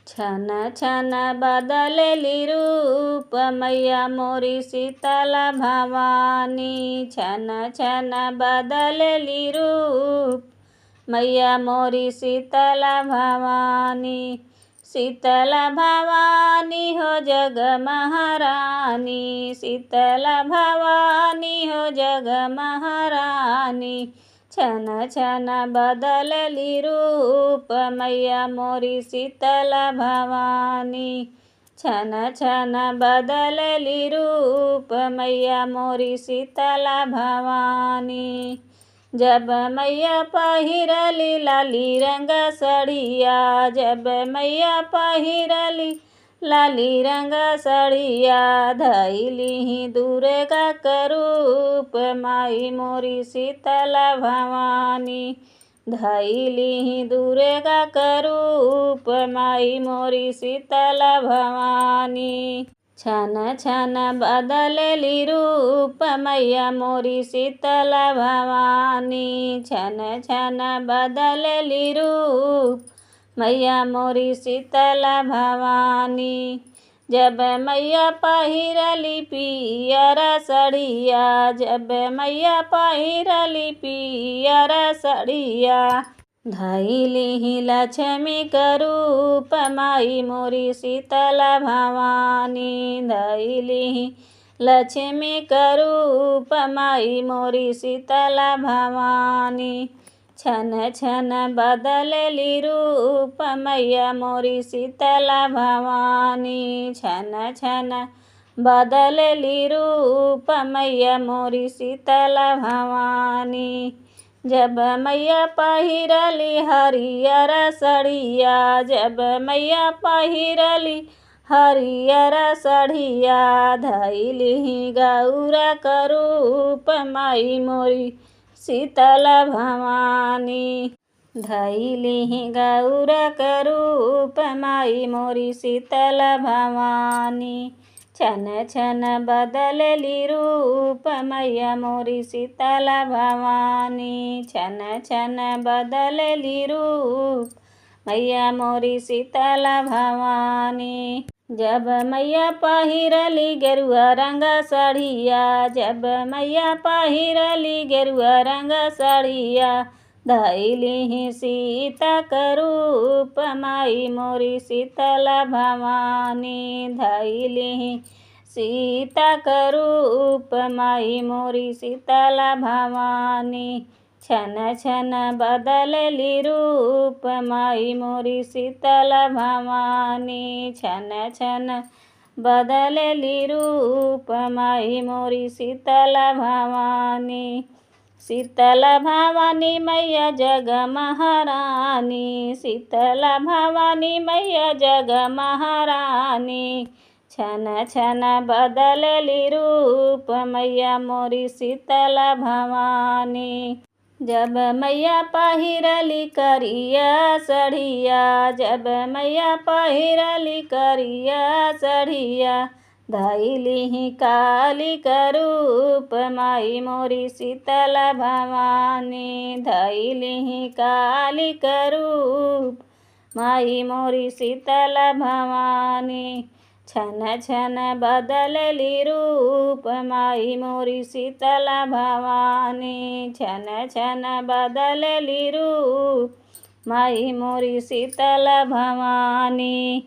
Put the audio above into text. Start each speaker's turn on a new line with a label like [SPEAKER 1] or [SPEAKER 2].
[SPEAKER 1] छन छन बदलेली रूप मैया मोरी शीतला भवानी। छन छन बदलेली रूप मैया मोरी शीतला भवानी। शीतला भवानी हो जग महारानी। शीतला भवानी हो जग महारानी। छन छन बदलेली रूप मैया मोरी शीतला भवानी। छन छन बदलेली रूप मैया मोरी शीतला भवानी। जब मैया पहिरली लाली रंग सड़िया। जब मैया पहिरली लाली रंग सड़िया। धइली दुर्गा करूप माई मोरी शीतला भवानी। धइली दुर्गा करूप माई मोरी शीतला भवानी। छन छन बदलेली रूप मैया मोरी शीतला भवानी। छन छन बदलेली रूप मैया मोरी शीतला भवानी। जब मैया पहिरली पियर सड़िया। जब मैया पहिरली पियर सड़िया। धइली लक्ष्मी करूप माई मोरी शीतला भवानी। धइली लक्ष्मी करूप माई मोरी शीतला भवानी। छन छन बदलेली रूप मैया मोरी शीतला भवानी। छन छन बदलेली रूप मैया मोरी शीतला भवानी। जब मैया पहिरली हरियर सड़िया। जब मैया पहिरली हरियर सड़िया। धइली गौरा करूप माई मोरी शीतला भवानी। धइली गौरा करूप माई मोरी शीतला भवानी। छन छन बदलेली रूप मैया मोरी शीतला भवानी। छन छन बदलेली रूप मैया मोरी शीतला भवानी। जब मैया पहिरली गेरुआ रंग सड़िया। जब मैया पहिरली गेरुआ रंग सड़िया। धइली सीता करूप माई मोरी शीतला भवानी। धइली सीता करूप माई मोरी शीतला भवानी। छन छन बदलेली रूप माई मोरी शीतला भवानी। छन छन बदलेली रूप माई मोरी शीतला भवानी। शीतला भवानी मैया जग महारानी। शीतला भवानी मैया जग महारानी। छन छन बदलेली रूप मैया मोरी शीतला भवानी। जब मैया पहिरली करिया सड़िया। जब मैया पहिरली करिया सड़िया। धइली काली करूप माई मोरी शीतला भवानी। धइली काली करूप माई मोरी शीतला भवानी। छन छन बदलेली रूप माई मोरी शीतला भवानी। छन छन बदलेली रूप माई मोरी शीतला भवानी।